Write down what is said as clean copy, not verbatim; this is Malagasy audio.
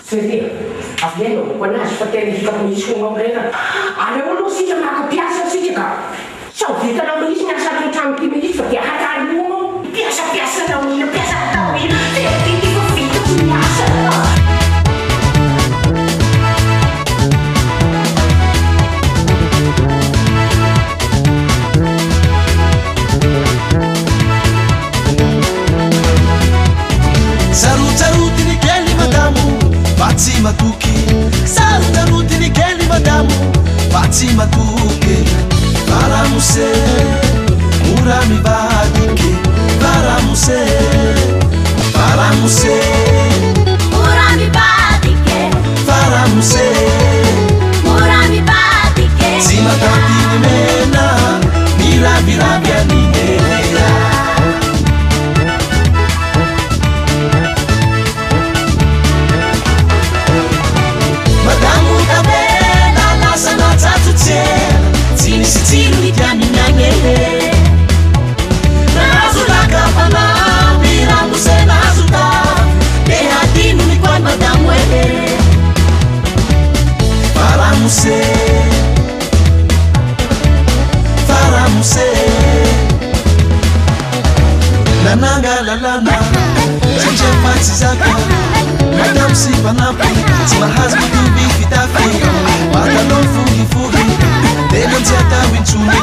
Senti, avviene quando aspettare di capisci come prega. Allora non si chiama piazza si dica. Ciao, fica non mi dice sa che tanti mi dice che ha uno piazza da un piazza da un ti dico figlio piazza. Saluti kelli madamu Baci matuki Saluti kelli madamu Baci matuki Varamuse Murami badike Varamuse Varamuse Murami badike Varamuse Murami badike Sima tanti ni mena Mirabi animera Madamu tabela la sana tatu tela Tini sitilu ikiaminyanye Nazula kapana Miramu se nazuta Deha dinu ni kwa madamu ele Faramuse Faramuse Lananga lalana Chenche fansi zaka Madam si panapi Tima hasbi dubi fitafi Matalon fugi fugi Degan tiata winchuni